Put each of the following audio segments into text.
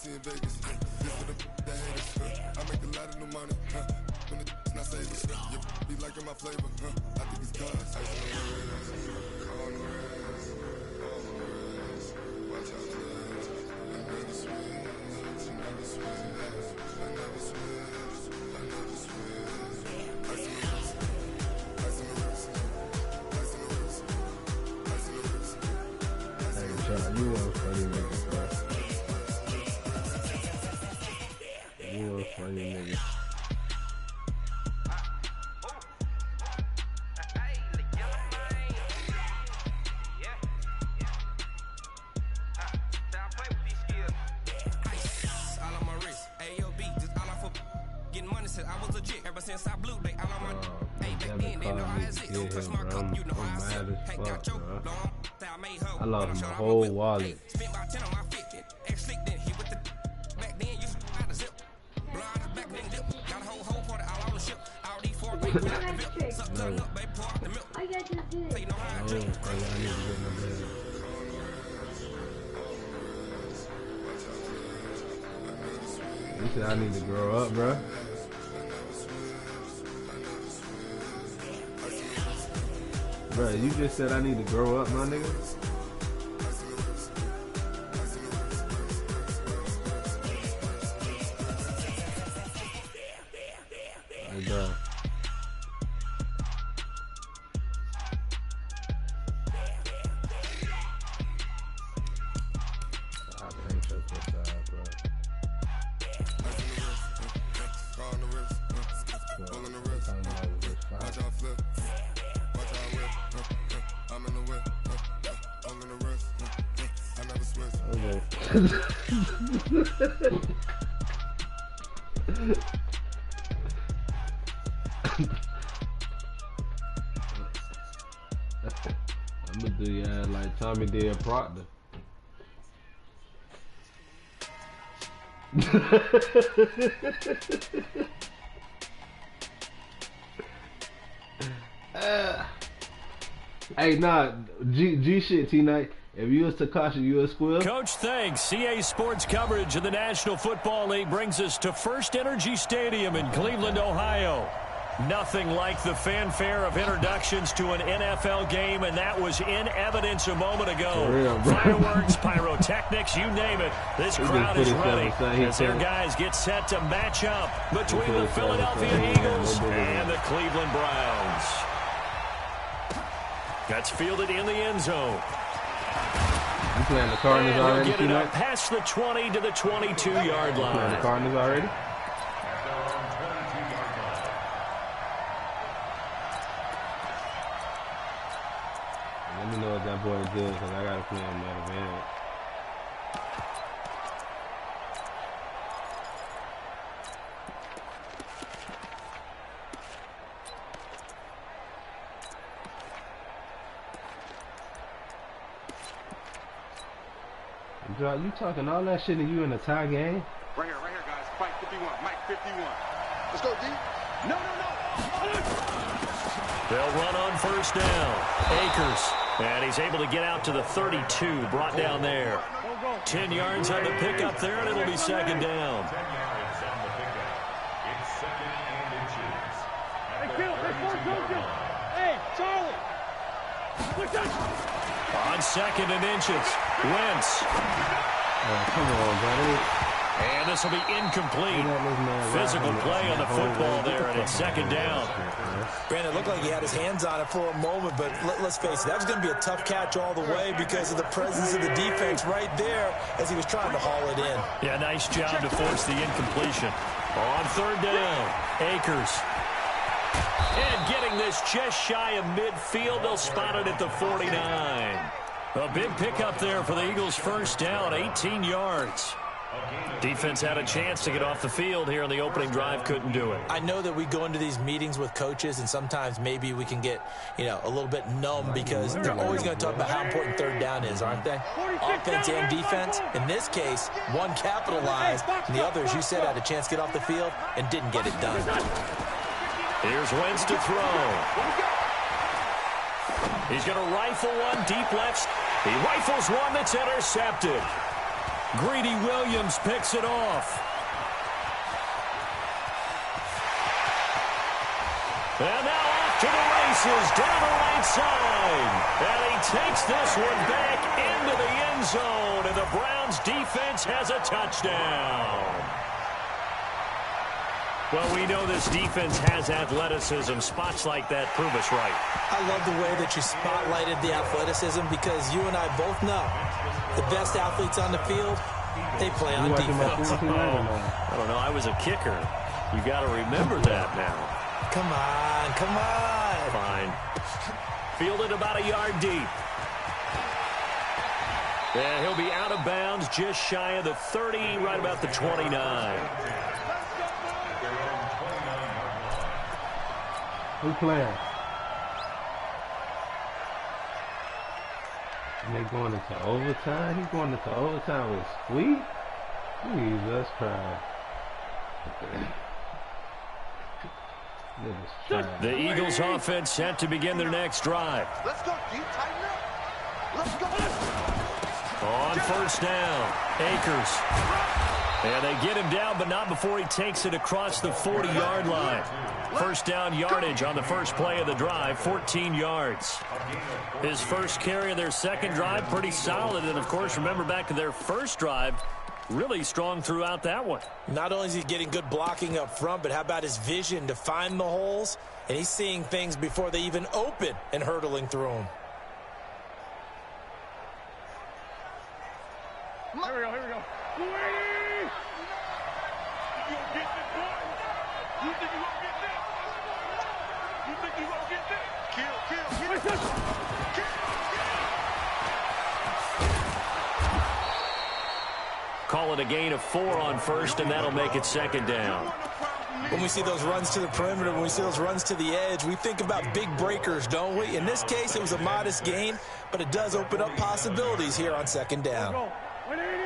in Vegas. This for the haters. I make a lot of new money. When it's not saving. You be liking my flavor. I think it's God's. Ice on the wrist. On the wrist. On the wrist. Watch out the wrist. I never switch. I never switch. I never switch. I never switch. Ice on the wrist. Ice on the wrist. Ice on the wrist. Ice on the wrist. Hey, John, you want funny niggas, bro. You want funny niggas. Since I blew, they all on my hey, back then, they know how it's it. Don't touch my cup, you know how it's it. Hey, got your long, I made her. I lost my whole wallet. Spent about 10 on my 50. Ex-slick then, he with the back then, you out the zip. Blind back then, dip. Got a whole party all on the ship. All these four great out the VIP. Suck, turn up, baby, pour out the milk. I got you good. So you know how I drink. I need to get my bed. You said I need to grow up, bro. Bro, you just said I need to grow up, my nigga. Hey, bro. I'm gonna do ya like Tommy did Proctor. Hey, nah, G shit, T-Night. If you was Takashi, you a squirrel? Coach, thanks. CA Sports coverage of the National Football League brings us to First Energy Stadium in Cleveland, Ohio. Nothing like the fanfare of introductions to an NFL game, and that was in evidence a moment ago. Real, fireworks, pyrotechnics, you name it. This crowd is ready as their guys get set to match up between the Philadelphia Eagles and the Cleveland Browns. That's fielded in the end zone. You playing the Cardinals already? Get it up past the 20 to the 22-yard line. Playing the Cardinals already? Let me know if that boy is good, because I got to play him at advantage. You talking all that shit and you in a tie game? Right here, guys. Fight 51. Mike 51. Let's go, D. No. They'll run on first down. Akers. And he's able to get out to the 32. Brought down there. 10 yards on the pickup there, and it'll be second down. 10 yards on the pickup. It's second and inches. Hey, Bill. Hey, Charlie. On second and inches. Wentz. Come on, buddy. And this will be incomplete. Physical play on the football there, and it's second down. Brandon, it looked like he had his hands on it for a moment, but let's face it, that was going to be a tough catch all the way because of the presence of the defense right there as he was trying to haul it in. Yeah, nice job to force the incompletion. On third down, Akers. And getting this just shy of midfield, they'll spot it at the 49. A big pickup there for the Eagles' first down, 18 yards. Defense had a chance to get off the field here in the opening drive, couldn't do it. I know that we go into these meetings with coaches, and sometimes maybe we can get, a little bit numb because they're always going to talk about how important third down is, aren't they? Offense and defense. In this case, one capitalized, and the other, as you said, had a chance to get off the field and didn't get it done. Here's Wentz to throw. He's going to rifle one deep left. He rifles one that's intercepted. Greedy Williams picks it off. And now off to the races, down the right side. And he takes this one back into the end zone, and the Browns defense has a touchdown. Well, we know this defense has athleticism. Spots like that prove us right. I love the way that you spotlighted the athleticism because you and I both know the best athletes on the field, they play on defense. I don't know. I was a kicker. You got to remember that now. Come on, come on. Fine. Fielded about a yard deep. And he'll be out of bounds just shy of the 30, right about the 29. Who playing? And they going into overtime? He's going into overtime with Squeak? Jesus Christ. The Eagles offense set to begin their next drive. Let's go, D. Tighten up. Let's go. On first down, Akers. And they get him down, but not before he takes it across the 40-yard line. First down yardage on the first play of the drive, 14 yards. His first carry of their second drive, pretty solid. And, of course, remember back to their first drive, really strong throughout that one. Not only is he getting good blocking up front, but how about his vision to find the holes? And he's seeing things before they even open and hurdling through them. Here we go, here we go. Wait! You gonna get this, boy? You think you gonna get that? You think you gonna get that? Kill. Call it a gain of 4 on first, and that'll make it second down. When we see those runs to the perimeter, when we see those runs to the edge, we think about big breakers, don't we? In this case, it was a modest gain, but it does open up possibilities here on second down. 180!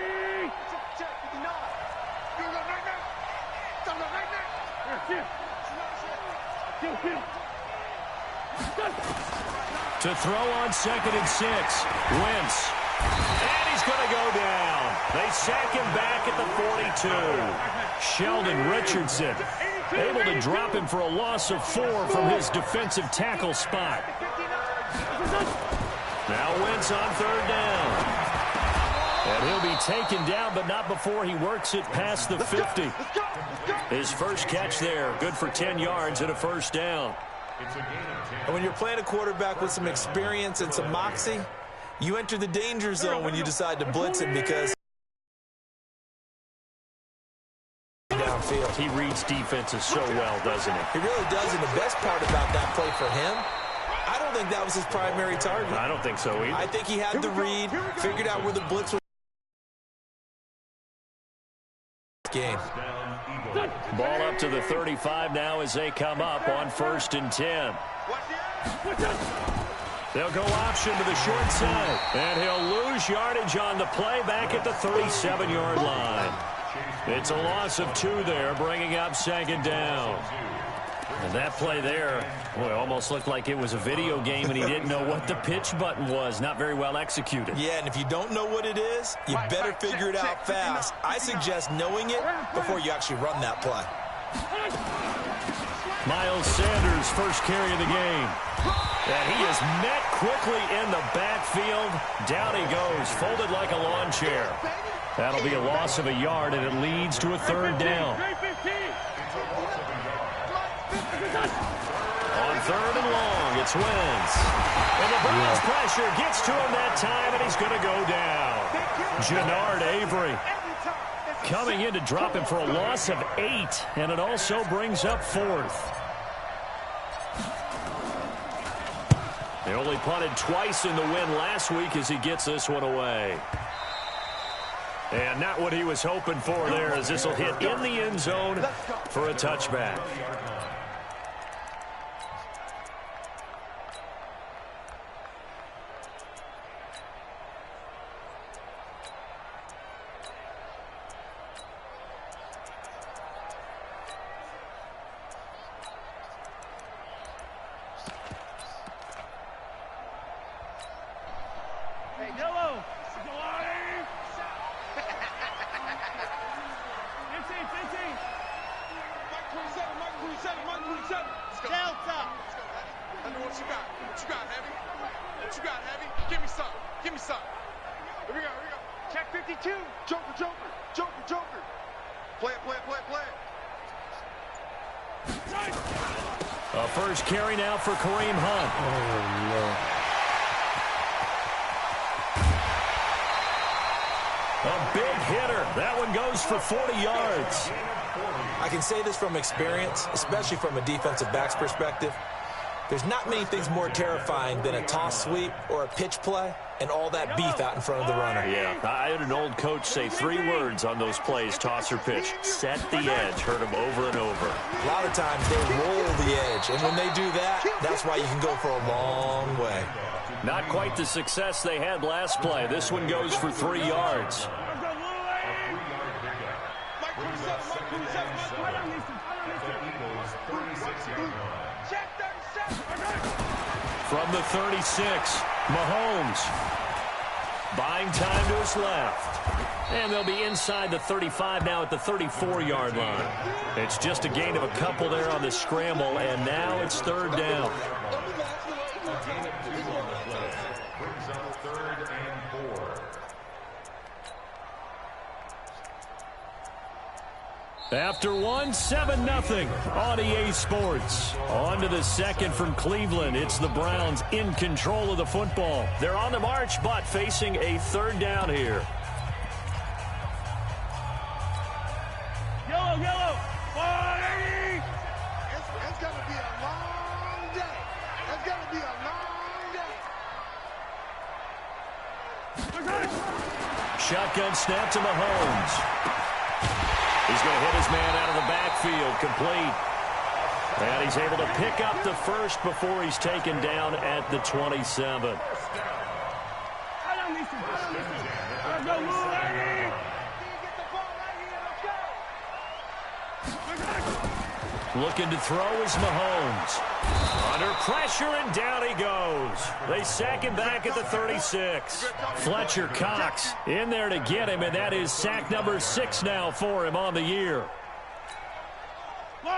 To throw on 2nd and 6, Wentz. And he's going to go down. They sack him back at the 42. Sheldon Richardson able to drop him for a loss of 4 from his defensive tackle spot. Now Wentz on third down. And he'll be taken down, but not before he works it past the 50. His first catch there, good for 10 yards and a first down. And when you're playing a quarterback with some experience and some moxie, you enter the danger zone when you decide to blitz him because downfield. He reads defenses so well, doesn't he? He really does, and the best part about that play for him, I don't think that was his primary target. I don't think so either. I think he had the read, figured out where the blitz was. Game. Ball up to the 35 now as they come up on 1st and 10. They'll go option to the short side, and he'll lose yardage on the play back at the 37-yard line. It's a loss of 2 there, bringing up second down. And that play there, boy, almost looked like it was a video game and he didn't know what the pitch button was. Not very well executed. Yeah, and if you don't know what it is, you better figure it out fast. I suggest knowing it before you actually run that play. Miles Sanders, first carry of the game. And he is met quickly in the backfield. Down he goes, folded like a lawn chair. That'll be a loss of a yard, and it leads to a third down. On third and long, it's Wentz. And the Browns pressure gets to him that time, and he's going to go down. Jannard Avery coming in to drop him for a loss of 8, and it also brings up 4th. They only punted twice in the win last week as he gets this one away. And not what he was hoping for there, as this will hit in the end zone for a touchback. Delta. I know what you got. What you got, Heavy? What you got, Heavy? Give me some. Give me some. Here we go. Here we go. Check 52. Joker, Joker. Joker, Joker. Play it, play it, play it, play it. A first carry now for Kareem Hunt. Oh, no. A big hitter. That one goes for 40 yards. I can say this from experience, especially from a defensive back's perspective. There's not many things more terrifying than a toss sweep or a pitch play and all that beef out in front of the runner. Yeah, I had an old coach say 3 words on those plays, toss or pitch. Set the edge. Heard him over and over. A lot of times they roll the edge, and when they do that, that's why you can go for a long way. Not quite the success they had last play. This one goes for 3 yards. From the 36, Mahomes. Buying time to his left. And they'll be inside the 35 now at the 34-yard line. It's just a gain of a couple there on the scramble, and now it's 3rd down. After one, 7-0 on EA Sports. On to the second from Cleveland. It's the Browns in control of the football. They're on the march, but facing a 3rd down here. Yellow, yellow. 180. It's going to be a long day. It's going to be a long day. Shotgun snap to Mahomes. He's going to hit his man out of the backfield, complete. And he's able to pick up the first before he's taken down at the 27. Looking to throw is Mahomes. Under pressure, and down he goes. They sack him back at the 36. Fletcher Cox in there to get him, and that is sack number 6 now for him on the year.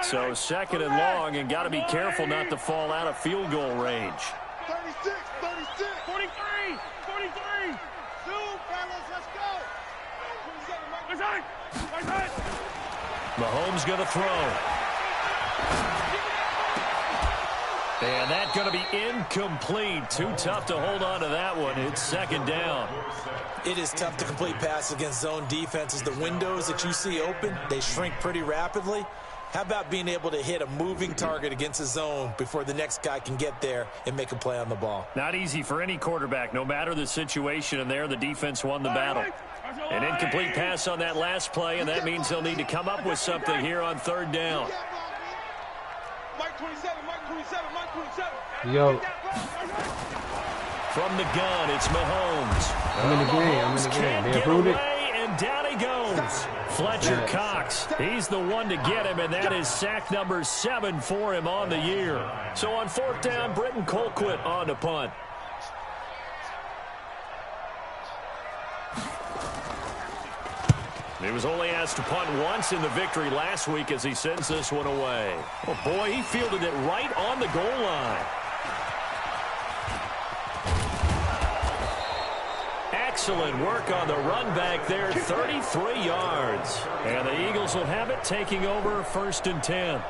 So 2nd and long, and got to be careful not to fall out of field goal range. 36, 36. 43, 43. Zoom, fellas, let's go. Mahomes going to throw. And that's going to be incomplete. Too tough to hold on to that one. It's 2nd down. It is tough to complete passes against zone defenses. The windows that you see open, they shrink pretty rapidly. How about being able to hit a moving target against a zone before the next guy can get there and make a play on the ball? Not easy for any quarterback, no matter the situation. And there, the defense won the battle. An incomplete pass on that last play, and that means they'll need to come up with something here on 3rd down. Mike 27, Mike 27, Mike 27. Yo. From the gun, it's Mahomes. I'm in the game. They approved it. And down he goes. Fletcher Cox. He's the one to get him, and that is sack number 7 for him on the year. So on 4th down, Britton Colquitt on to punt. He was only asked to punt once in the victory last week as he sends this one away. Oh, boy, he fielded it right on the goal line. Excellent work on the run back there, 33 yards. And the Eagles will have it, taking over 1st and 10.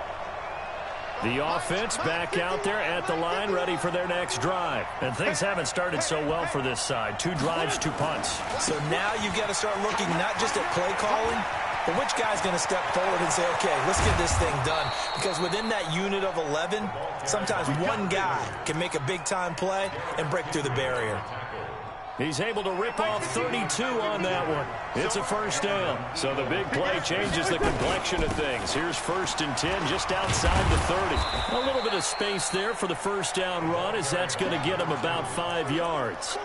The offense back out there at the line, ready for their next drive. And things haven't started so well for this side. 2 drives, 2 punts. So now you've got to start looking not just at play calling, but which guy's going to step forward and say, okay, let's get this thing done. Because within that unit of 11, sometimes one guy can make a big-time play and break through the barrier. He's able to rip off 32 on that one. It's a 1st down. So the big play changes the complexion of things. Here's 1st and 10 just outside the 30. A little bit of space there for the 1st down run, as that's going to get him about 5 yards.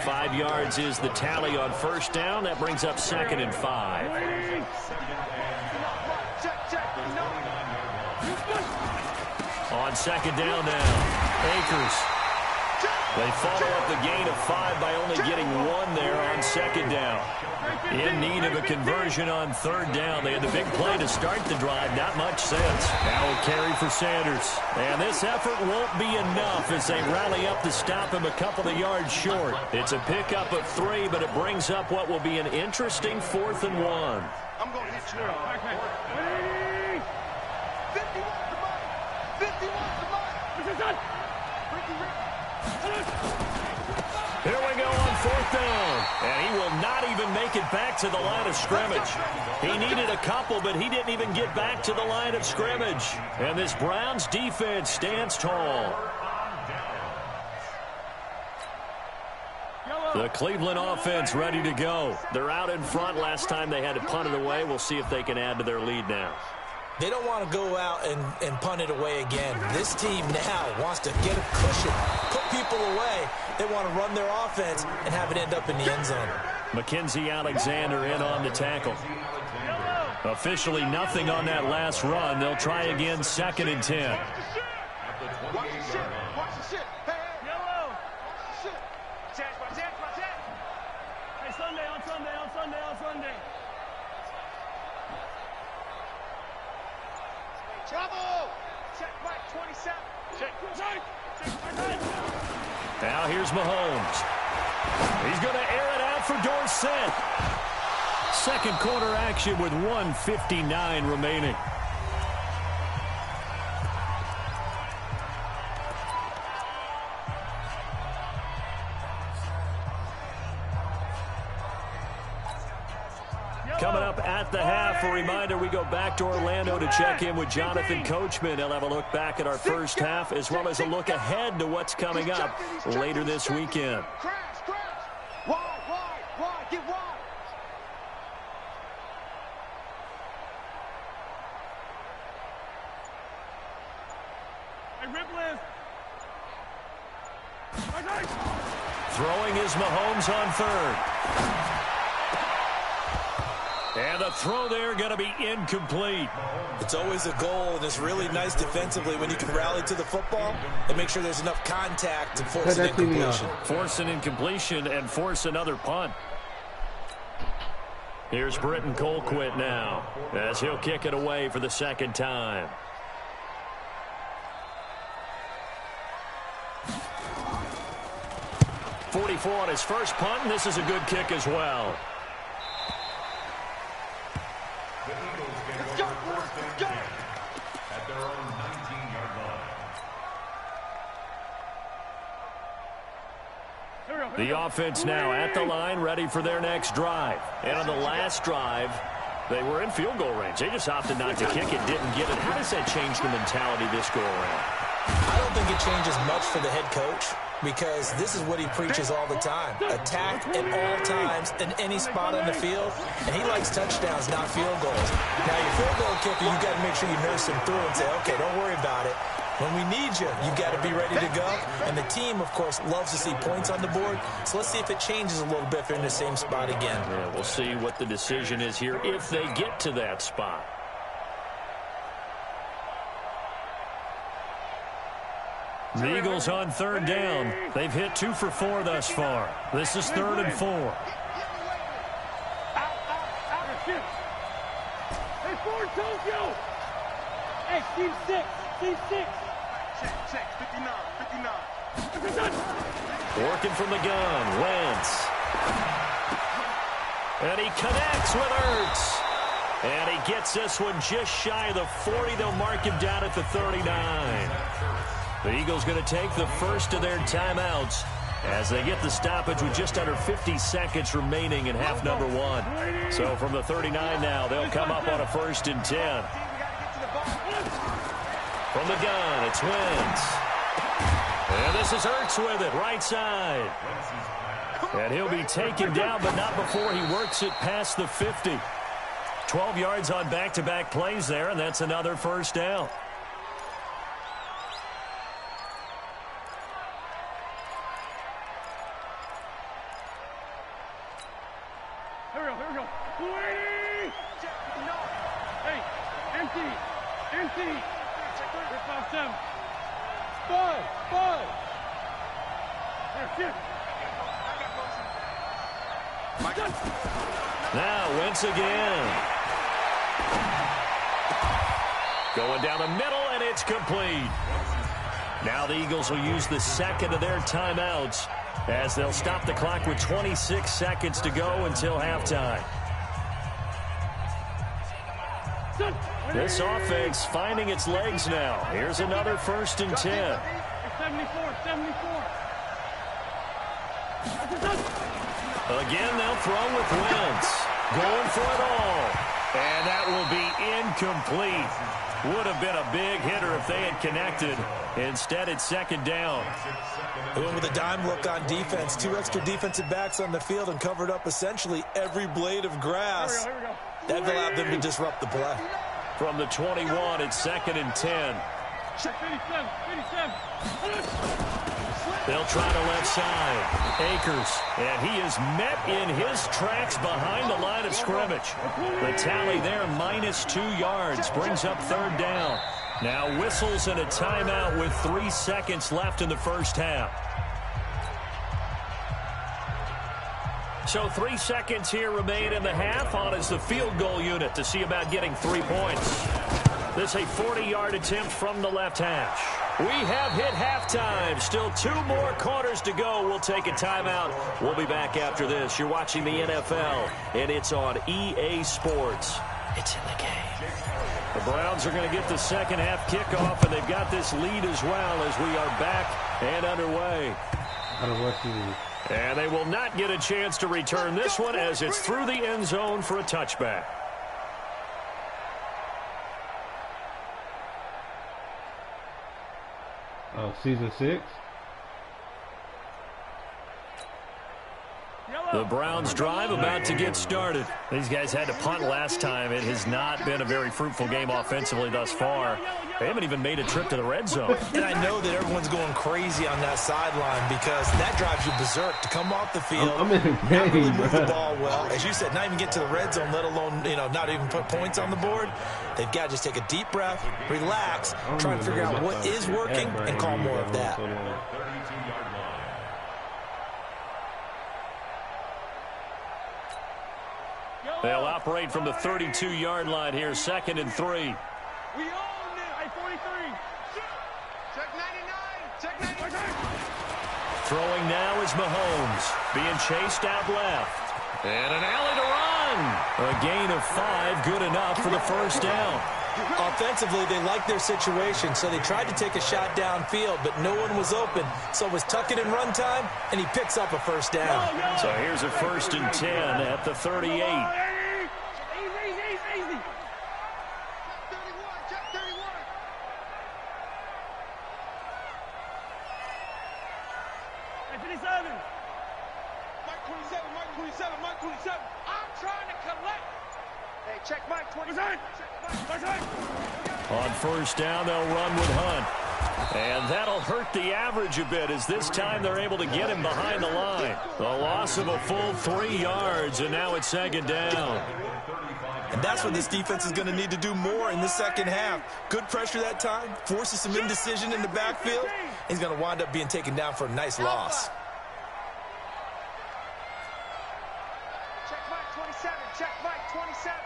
5 yards is the tally on 1st down. That brings up 2nd and 5. On 2nd down now, Akers. They follow up the gain of 5 by only getting 1 there on second down. In need of a conversion on third down. They had the big play to start the drive. Not much sense. Now a carry for Sanders. And this effort won't be enough as they rally up to stop him a couple of yards short. It's a pickup of 3, but it brings up what will be an interesting 4th and 1. I'm going to hit you. 50 wants the money. 50 wants the money. Here we go on 4th down. And he will not even make it back to the line of scrimmage. He needed a couple, but he didn't even get back to the line of scrimmage. And this Browns defense stands tall. The Cleveland offense ready to go. They're out in front. Last time they had to punt it away. We'll see if they can add to their lead now. They don't want to go out and punt it away again. This team now wants to get a cushion, put people away. They want to run their offense and have it end up in the end zone. Mackenzie Alexander in on the tackle. Officially nothing on that last run. They'll try again, 2nd and 10. Watch your shit. Watch your shit. Hey. Yellow. Shit. Watch it. Hey, Sunday. Trouble. Check right 27. Check. Now here's Mahomes. He's going to air it out for Dorsett. Second quarter action with 1:59 remaining. Coming up at the half, a reminder, we go back to Orlando to check in with Jonathan Coachman. He'll have a look back at our first half as well as a look ahead to what's coming up later this weekend. Crash. Wide. Get wide. Hey, Ripley. Throwing is Mahomes on 3rd. And the throw there going to be incomplete. It's always a goal, and it's really nice defensively when you can rally to the football and make sure there's enough contact to force an incompletion. Force an incompletion and force another punt. Here's Britton Colquitt now as he'll kick it away for the 2nd time. .44 on his first punt, and this is a good kick as well. The offense now at the line, ready for their next drive. And on the last drive, they were in field goal range. They just opted not to kick it, didn't get it. How does that change the mentality this go around? I don't think it changes much for the head coach because this is what he preaches all the time. Attack at all times in any spot on the field, and he likes touchdowns, not field goals. Now, your field goal kicker, you got to make sure you nurse him through and say, okay, don't worry about it. When we need you, you've got to be ready to go. And the team, of course, loves to see points on the board. So let's see if it changes a little bit if they're in the same spot again. Yeah, we'll see what the decision is here if they get to that spot. The Eagles on 3rd down. They've hit 2 for 4 thus far. This is 3rd and 4. Hey, Ford Tokyo! Hey, Steve 6. Check. 59. Working from the gun, Wentz. And he connects with Ertz. And he gets this one just shy of the 40. They'll mark him down at the 39. The Eagles going to take the first of their timeouts as they get the stoppage with just under 50 seconds remaining in half number 1. So from the 39 now, they'll come up on a 1st and 10. From the gun, it's Wentz. And this is Ertz with it, right side. And he'll be taken down, but not before he works it past the 50. 12 yards on back-to-back plays there, and that's another 1st down. Here we go. 280! Hey, empty. 5-7. 5. Now, Wentz again. Going down the middle, and it's complete. Now the Eagles will use the second of their timeouts as they'll stop the clock with 26 seconds to go until halftime. This offense finding its legs now. Here's another 1st and 10. 74. Again, they'll throw with Wentz. Going for it all. And that will be incomplete. Would have been a big hitter if they had connected. Instead, it's 2nd down. They went with a dime look on defense. 2 extra defensive backs on the field and covered up essentially every blade of grass. That allowed them to disrupt the play. From the 21, it's 2nd and 10. They'll try to left side. Akers, and he is met in his tracks behind the line of scrimmage. The tally there, -2 yards, brings up 3rd down. Now whistles and a timeout with 3 seconds left in the first half. So 3 seconds here remain in the half. On is the field goal unit to see about getting 3 points. This a 40-yard attempt from the left hash. We have hit halftime. Still 2 more quarters to go. We'll take a timeout. We'll be back after this. You're watching the NFL, and it's on EA Sports. It's in the game. The Browns are going to get the second half kickoff, and they've got this lead as well as we are back and underway. And they will not get a chance to return this one as it's through the end zone for a touchback. Season 6. The Browns drive about to get started. These guys had to punt last time. It has not been a very fruitful game offensively thus far. They haven't even made a trip to the red zone. And I know that everyone's going crazy on that sideline because that drives you berserk to come off the field. I'm in the game, not really move the ball well. As you said, not even get to the red zone, let alone, not even put points on the board. They've got to just take a deep breath, relax, try and figure out what is working, and call more of that. They'll operate from the 32-yard line here, 2nd and 3. We own it. 43. Check 99. Check 99. Throwing now is Mahomes, being chased out left. And an alley to run. A gain of 5, good enough for the first down. Offensively, they liked their situation, so they tried to take a shot downfield, but no one was open. So it was tuck it in run time, and he picks up a first down. So here's a 1st and 10 at the 38. Easy. Check 31. Hey, 57. Mike 27. I'm trying to collect. Hey, check Mike 27. On first down, they'll run with Hunt. And that'll hurt the average a bit as this time they're able to get him behind the line. The loss of a full 3 yards, and now it's 2nd down. And that's what this defense is going to need to do more in the second half. Good pressure that time, forces some indecision in the backfield. He's going to wind up being taken down for a nice loss. Check Mike 27. Check Mike 27.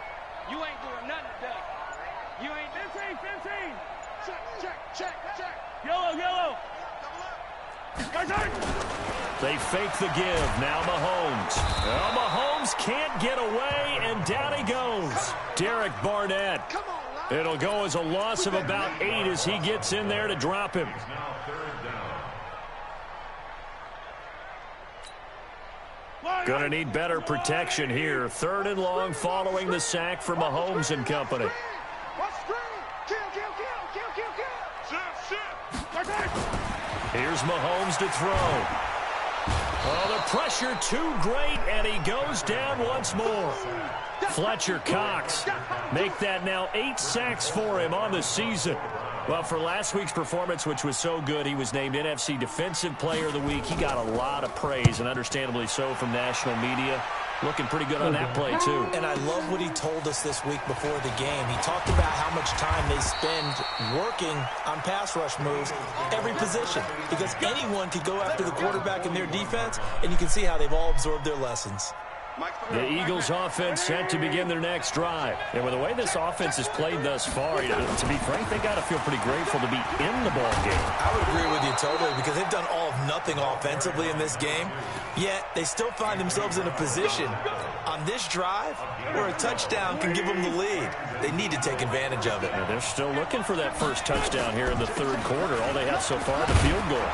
You ain't doing nothing today. You ain't 15. Check. Yellow. They fake the give. Now Mahomes. Well, Mahomes can't get away, and down he goes. Derek Barnett. Come on, Lyle. It'll go as a loss of about 8 as he gets in there to drop him. Going to need better protection here. 3rd and long following the sack for Mahomes and company. Here's Mahomes to throw. Oh, the pressure too great, and he goes down once more. Fletcher Cox make that now 8 sacks for him on the season. Well, for last week's performance, which was so good, he was named NFC Defensive Player of the Week. He got a lot of praise, and understandably so, from national media. looking pretty good on that play, too. And I love what he told us this week before the game. He talked about how much time they spend working on pass rush moves, every position, because anyone could go after the quarterback in their defense, and you can see how they've all absorbed their lessons. The Eagles offense set to begin their next drive. And with the way this offense has played thus far, to be frank, they got to feel pretty grateful to be in the ball game. I would agree with you totally, because they've done all of nothing offensively in this game, yet they still find themselves in a position on this drive where a touchdown can give them the lead. They need to take advantage of it. Now they're still looking for that first touchdown here in the third quarter. All they have so far, the field goal.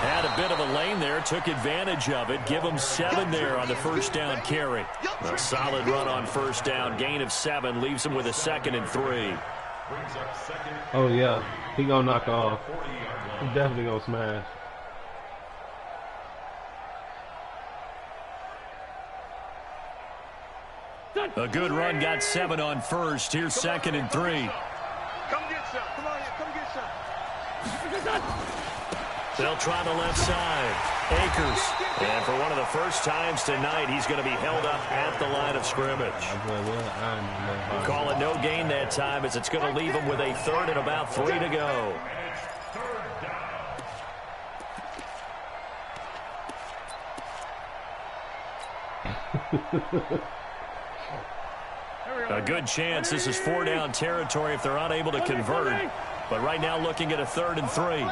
Had a bit of a lane there, took advantage of it. Give them 7 there on the first down carry. A solid run on first down. Gain of 7 leaves them with a 2nd and 3. Oh, yeah. He gonna knock off. He definitely gonna smash. A good run, got 7 on first. Here's 2nd and 3. Come get some. Come on, come get some. They'll try the left side. Akers. And for one of the first times tonight, he's going to be held up at the line of scrimmage. Call it no gain that time, as it's going to leave him with a 3rd and about 3 to go. A good chance this is 4-down territory if they're unable to convert. But right now looking at a 3rd and 3.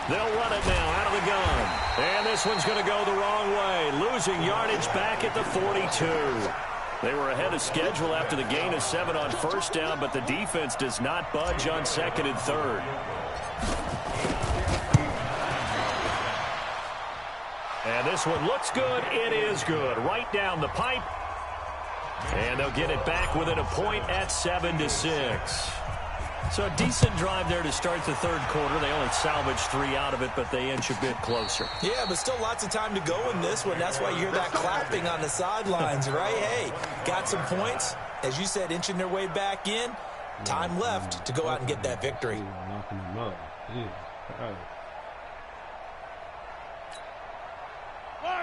They'll run it now out of the gun. And this one's going to go the wrong way. Losing yardage back at the 42. They were ahead of schedule after the gain of 7 on first down, but the defense does not budge on 2nd and 3rd. And this one looks good. It is good. Right down the pipe. And they'll get it back within a point at 7-6. So a decent drive there to start the third quarter. They only salvaged 3 out of it, but they inch a bit closer. Yeah, but still lots of time to go in this one. That's why you hear that clapping on the sidelines, right? Hey, got some points. As you said, inching their way back in. Time left to go out and get that victory.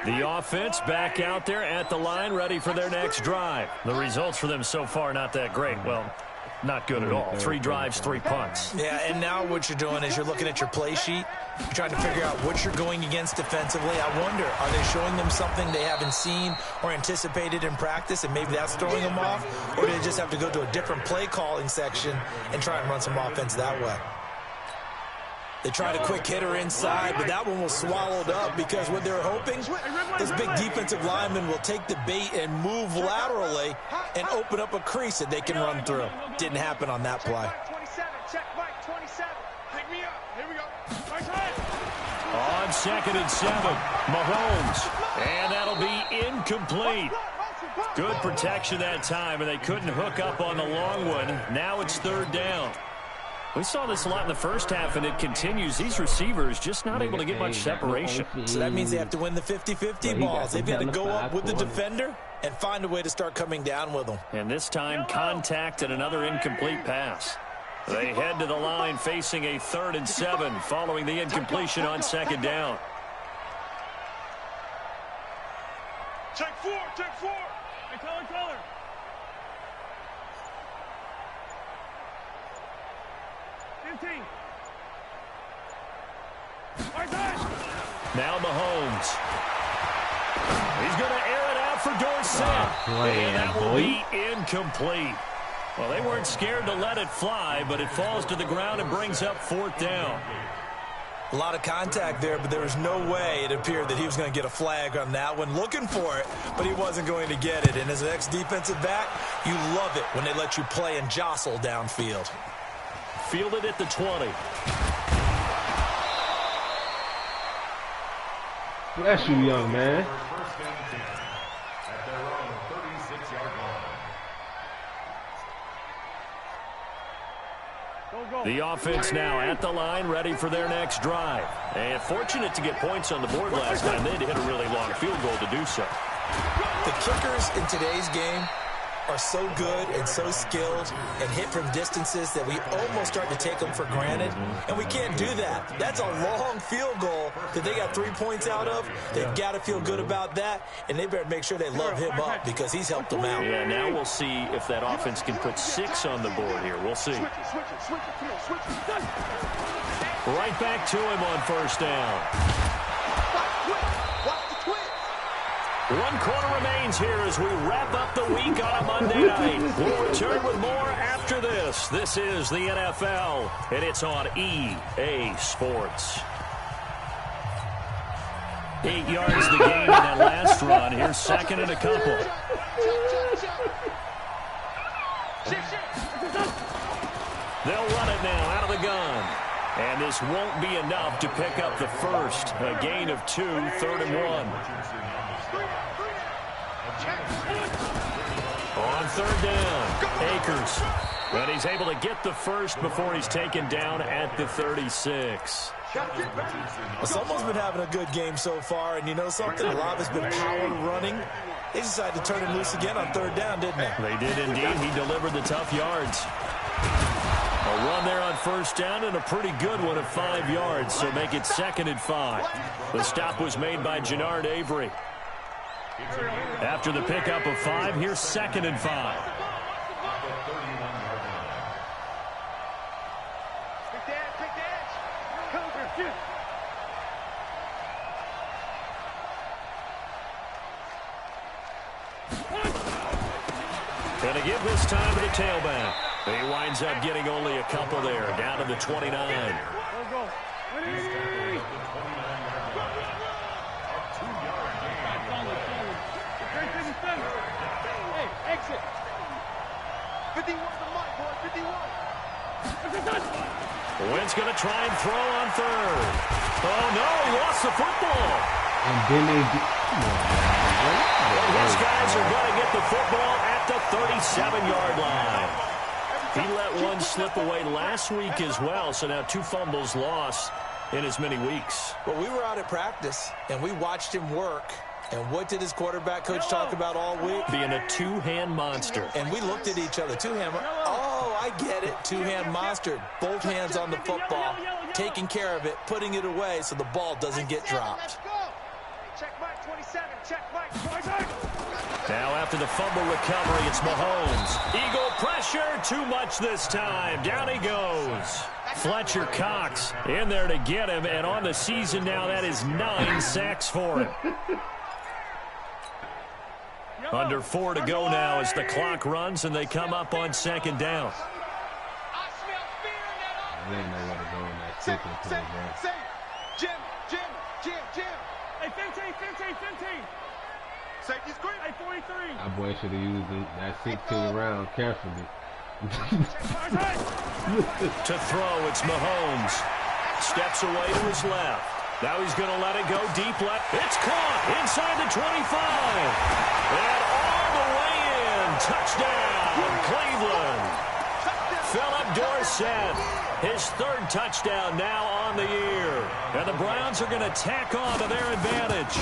The offense back out there at the line, ready for their next drive. The results for them so far not that great. Well, not good at all. 3 drives, 3 punts. Yeah, and now what you're doing is you're looking at your play sheet. You're trying to figure out what you're going against defensively. I wonder, are they showing them something they haven't seen or anticipated in practice, and maybe that's throwing them off? Or do they just have to go to a different play calling section and try and run some offense that way? They tried a quick hitter inside, but that one was swallowed up because what they're hoping, this big defensive lineman will take the bait and move laterally and open up a crease that they can run through. Didn't happen on that play. 27, check Mike, 27. Pick me up. Here we go. On 2nd and 7, Mahomes. And that'll be incomplete. Good protection that time, and they couldn't hook up on the long one. Now it's 3rd down. We saw this a lot in the first half, and it continues. These receivers just not able to get much separation. So that means they have to win the 50-50 balls. They've got to go up with the defender and find a way to start coming down with them. And this time, contact and another incomplete pass. They head to the line facing a 3rd and 7 following the incompletion on 2nd down. Check 4, check 4. Hey, color. Now Mahomes. He's going to air it out for Dorsett. And that will be incomplete. Well, they weren't scared to let it fly, but it falls to the ground and brings up 4th down. A lot of contact there, but there was no way it appeared that he was going to get a flag on that one. Looking for it, but he wasn't going to get it. And as an ex-defensive back, you love it when they let you play and jostle downfield. Fielded at the 20. Bless you, young man. The offense now at the line, ready for their next drive. And fortunate to get points on the board last time. They had to hit a really long field goal to do so. The kickers in today's game are so good and so skilled and hit from distances that we almost start to take them for granted, and we can't do that. That's a long field goal that they got 3 points out of. They've got to feel good about that, and they better make sure they love him up because he's helped them out. Yeah, now we'll see if that offense can put 6 on the board here. We'll see. Right back to him on first down. One quarter remains here as we wrap up the week on a Monday night. We'll return with more after this. This is the NFL, and it's on EA Sports. 8 yards the gain in that last run. Here's second and a couple. They'll run it now out of the gun. And this won't be enough to pick up the first. A gain of 2, 3rd and 1. On third down, Akers. And he's able to get the first before he's taken down at the 36. Someone's been having a good game so far, and you know something? A lot of it's been power running. They decided to turn him loose again on third down, didn't they? They did indeed. He delivered the tough yards. A run there on first down and a pretty good one of 5 yards, so make it 2nd and 5. The stop was made by Jannard Avery. After the pickup of 5, here's 2nd and 5. Gonna give this time to the tailback. He winds up getting only a couple there, down to the 29. Exit. 51 to Mike, boy, 51. Wentz going to try and throw on third. Oh, no, he lost the football. And then they These guys are going to get the football at the 37-yard line. He let one slip away last week as well, so now 2 fumbles lost in as many weeks. Well, we were out at practice, and we watched him work. And what did his quarterback coach talk about all week? Being a two-hand monster. And we looked at each other. Two-hand. Oh, I get it. Two-hand monster. Both hands on the football, taking care of it, putting it away so the ball doesn't get dropped. Check Mike 27. Check Mike. Now after the fumble recovery, it's Mahomes. Eagle pressure, too much this time. Down he goes. Fletcher Cox in there to get him, and on the season now, that is 9 sacks for him. Under 4 to go now as the clock runs and they come up on 2nd down. I didn't know where to go in that second play, bro. Jim. Hey, Fente. Safety's great. Hey, 43. That boy should have used that 16 round carefully. To throw, it's Mahomes. Steps away to his left. Now he's going to let it go deep left. It's caught inside the 25. And all the way in. Touchdown, Cleveland. Philip Dorsett, his 3rd touchdown now on the year. And the Browns are going to tack on to their advantage.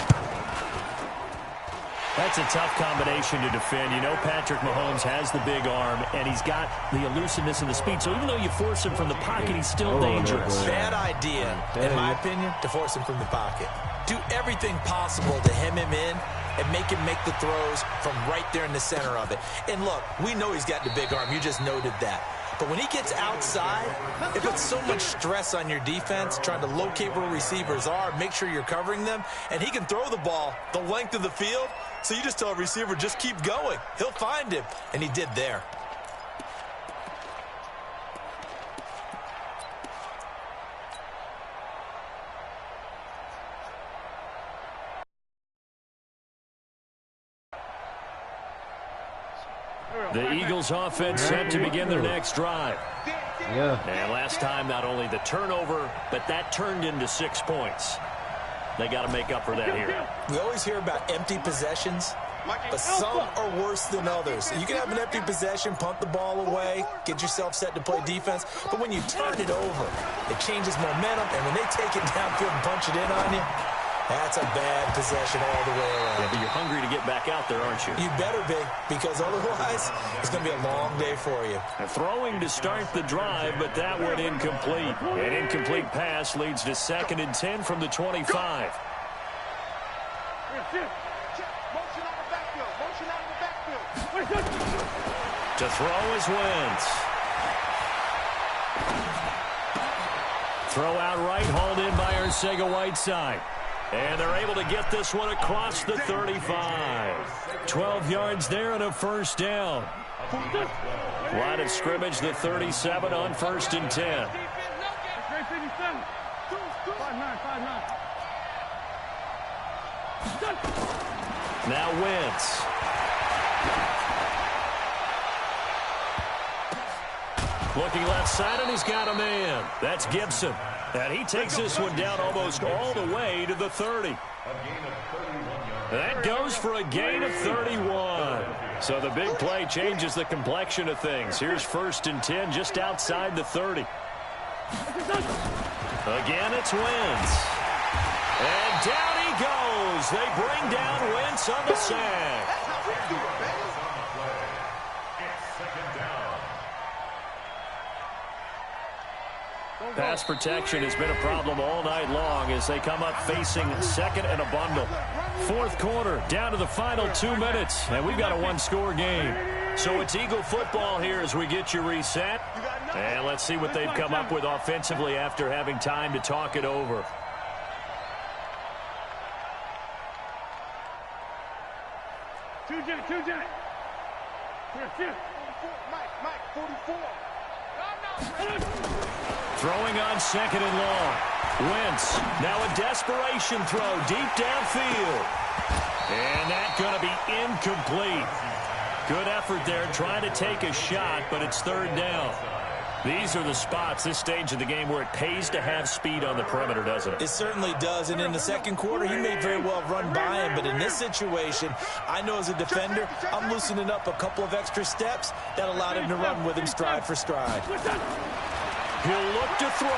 That's a tough combination to defend. You know Patrick Mahomes has the big arm, and he's got the elusiveness and the speed. So even though you force him from the pocket, he's still dangerous. Bad idea, in my opinion, to force him from the pocket. Do everything possible to hem him in and make him make the throws from right there in the center of it. And look, we know he's got the big arm. You just noted that. But when he gets outside, it puts so much stress on your defense, trying to locate where receivers are, make sure you're covering them, and he can throw the ball the length of the field. So you just tell a receiver, just keep going. He'll find him, and he did there. The Eagles offense set to begin their next drive. Yeah. And last time, not only the turnover, but that turned into 6 points. They got to make up for that here. We always hear about empty possessions, but some are worse than others. You can have an empty possession, punt the ball away, get yourself set to play defense, but when you turn it over, it changes momentum, and when they take it downfield and punch it in on you, That's a bad possession all the way around. Yeah, but you're hungry to get back out there, aren't you? You better be, because otherwise it's going to be a long day for you. Throwing to start the drive, but that one incomplete. An incomplete pass leads to 2nd and 10 from the 25. Motion out of the backfield. Motion out of the backfield. To throw is Wentz. Throw out right, hauled in by Arcega-Whiteside. And they're able to get this one across the 35. 12 yards there and a first down. Line of scrimmage, the 37 on 1st and 10. Now Wentz. Looking left side, and he's got a man. That's Gibson. And he takes this one down almost all the way to the 30. That goes for a gain of 31. So the big play changes the complexion of things. Here's 1st and 10 just outside the 30. Again, it's Wentz. And down he goes. They bring down Wentz on the sack. Pass protection has been a problem all night long as they come up facing 2nd and a bundle. 4th quarter, down to the final 2 minutes, and we've got a one-score game. So it's Eagle football here as we get you reset. And let's see what they've come up with offensively after having time to talk it over. Two Jack. Mike, 44. Throwing on 2nd and long. Wentz, now a desperation throw deep downfield. And that's going to be incomplete. Good effort there trying to take a shot, but it's 3rd down. These are the spots, this stage of the game, where it pays to have speed on the perimeter, doesn't it? It certainly does, and in the 2nd quarter, he may very well run by him, but in this situation, I know as a defender, I'm loosening up a couple of extra steps that allowed him to run with him stride for stride. He'll look to throw.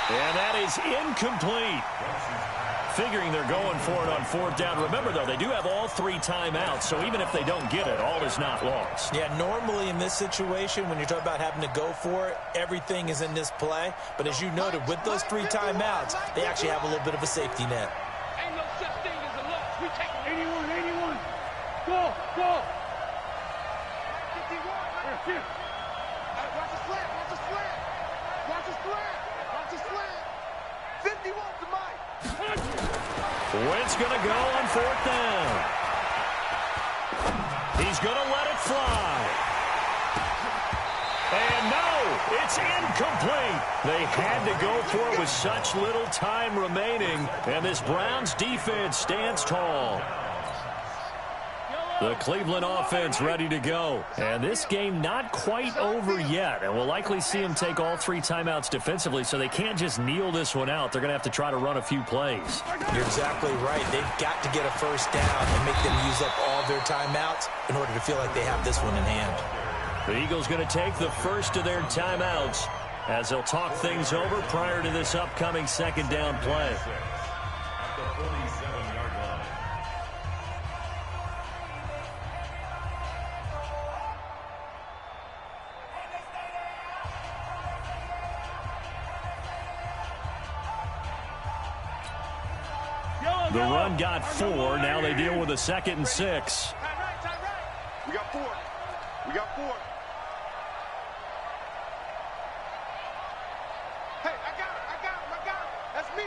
And that is incomplete. Figuring they're going for it on 4th down. Remember, though, they do have all 3 timeouts, so even if they don't get it, all is not lost. Yeah, normally in this situation, when you're talking about having to go for it, everything is in this play. But as you noted, with those 3 timeouts, they actually have a little bit of a safety net. Ain't no such thing as a loss. We take 81. Go. 51. Watch the slant. Watch the slant. 51 to Mike. Wentz going to go on 4th down. He's going to let it fly. And no, it's incomplete. They had to go for it with such little time remaining, and this Browns defense stands tall. The Cleveland offense ready to go. And this game not quite over yet. And we'll likely see them take all 3 timeouts defensively, so they can't just kneel this one out. They're going to have to try to run a few plays. You're exactly right. They've got to get a 1st down and make them use up all their timeouts in order to feel like they have this one in hand. The Eagles going to take the first of their timeouts as they'll talk things over prior to this upcoming 2nd down play. The run got 4. Now they deal with a 2nd and 6. We got 4. Hey, I got him. That's me.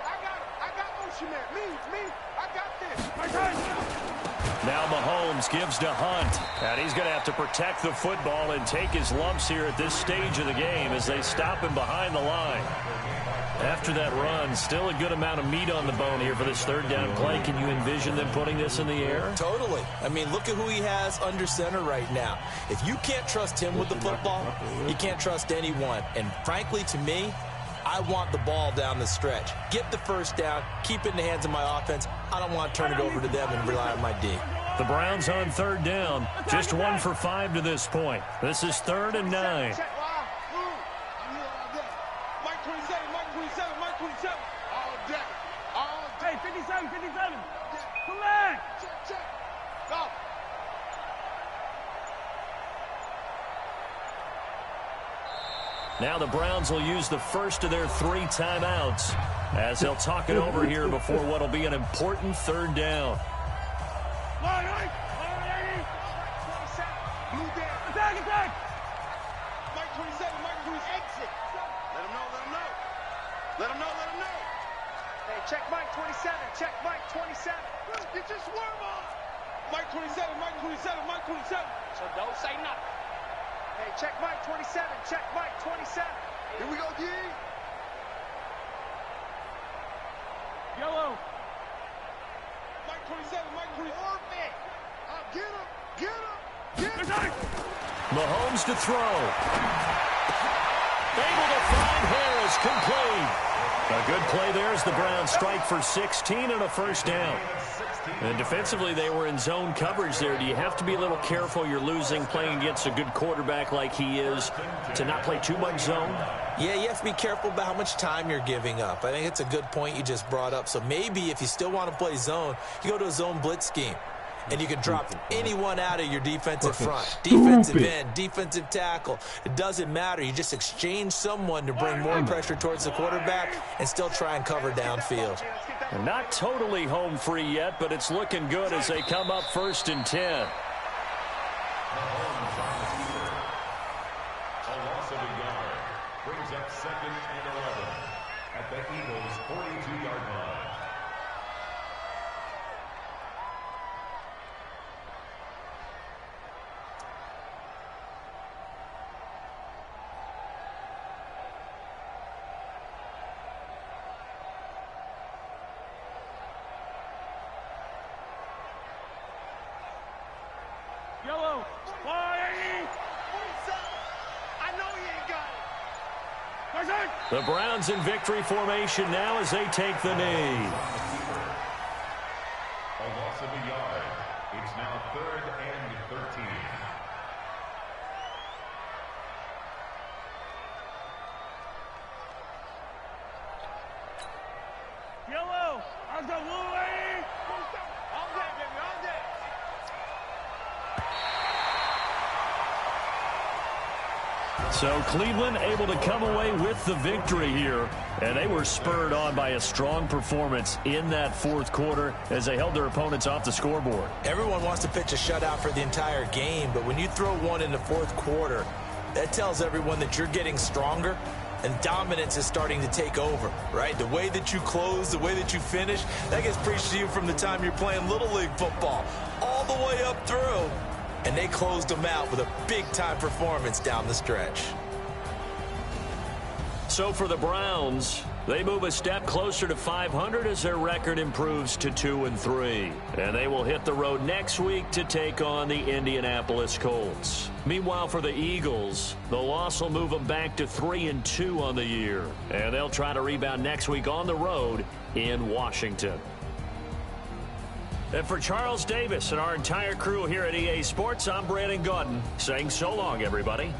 I got Ocean Man. Me. I got this. Now Mahomes gives to Hunt. And he's going to have to protect the football and take his lumps here at this stage of the game as they stop him behind the line. After that run, still a good amount of meat on the bone here for this 3rd down play. Can you envision them putting this in the air? Totally. I mean, look at who he has under center right now. If you can't trust him with the football, you can't trust anyone. And frankly, to me, I want the ball down the stretch. Get the 1st down, keep it in the hands of my offense. I don't want to turn it over to them and rely on my D. The Browns on third down. Just 1 for 5 to this point. This is 3rd and 9. Mike 27, Mike 27, Mike 27. All day. All day. Hey, 57, 57. Come back. Check. Go. Now the Browns will use the first of their 3 timeouts as they'll talk it over here before what will be an important 3rd down. Attack. Mike 27, Mike 27. Exit. Let him know. Hey, check Mike 27, check Mike 27. Get your swerve on. Mike 27, Mike 27, Mike 27. So don't say nothing. Hey, check Mike 27, check Mike 27. Here we go, D. Yellow. Mike 27, Mike 27. Orbit. Get him. Mahomes to throw. Able to find Harris, complete. A good play there as the Browns strike for 16 and a first down. And defensively, they were in zone coverage there. Do you have to be a little careful? You're losing playing against a good quarterback like he is to not play too much zone? Yeah, you have to be careful about how much time you're giving up. I think it's a good point you just brought up. So maybe if you still want to play zone, you go to a zone blitz scheme. And you can drop anyone out of your defensive front. Defensive end, defensive tackle. It doesn't matter. You just exchange someone to bring more pressure towards the quarterback and still try and cover downfield. Not totally home free yet, but it's looking good as they come up 1st and 10. A loss of a yard brings up 2nd and 11 at the Eagles' 42-yard line. Yellow. 480. I know he ain't got it. The Browns in victory formation now as they take the knee. A loss of a yard. It's now 3rd and 13. Yellow. On the way. All day, baby, all day. So Cleveland able to come away with the victory here, and they were spurred on by a strong performance in that 4th quarter as they held their opponents off the scoreboard. Everyone wants to pitch a shutout for the entire game, but when you throw one in the 4th quarter, that tells everyone that you're getting stronger and dominance is starting to take over, right? The way that you close, the way that you finish, that gets preached to you from the time you're playing Little League football all the way up through. And they closed them out with a big-time performance down the stretch. So for the Browns, they move a step closer to 500 as their record improves to 2-3. And they will hit the road next week to take on the Indianapolis Colts. Meanwhile, for the Eagles, the loss will move them back to 3-2 on the year. And they'll try to rebound next week on the road in Washington. And for Charles Davis and our entire crew here at EA Sports, I'm Brandon Gaudin saying so long, everybody.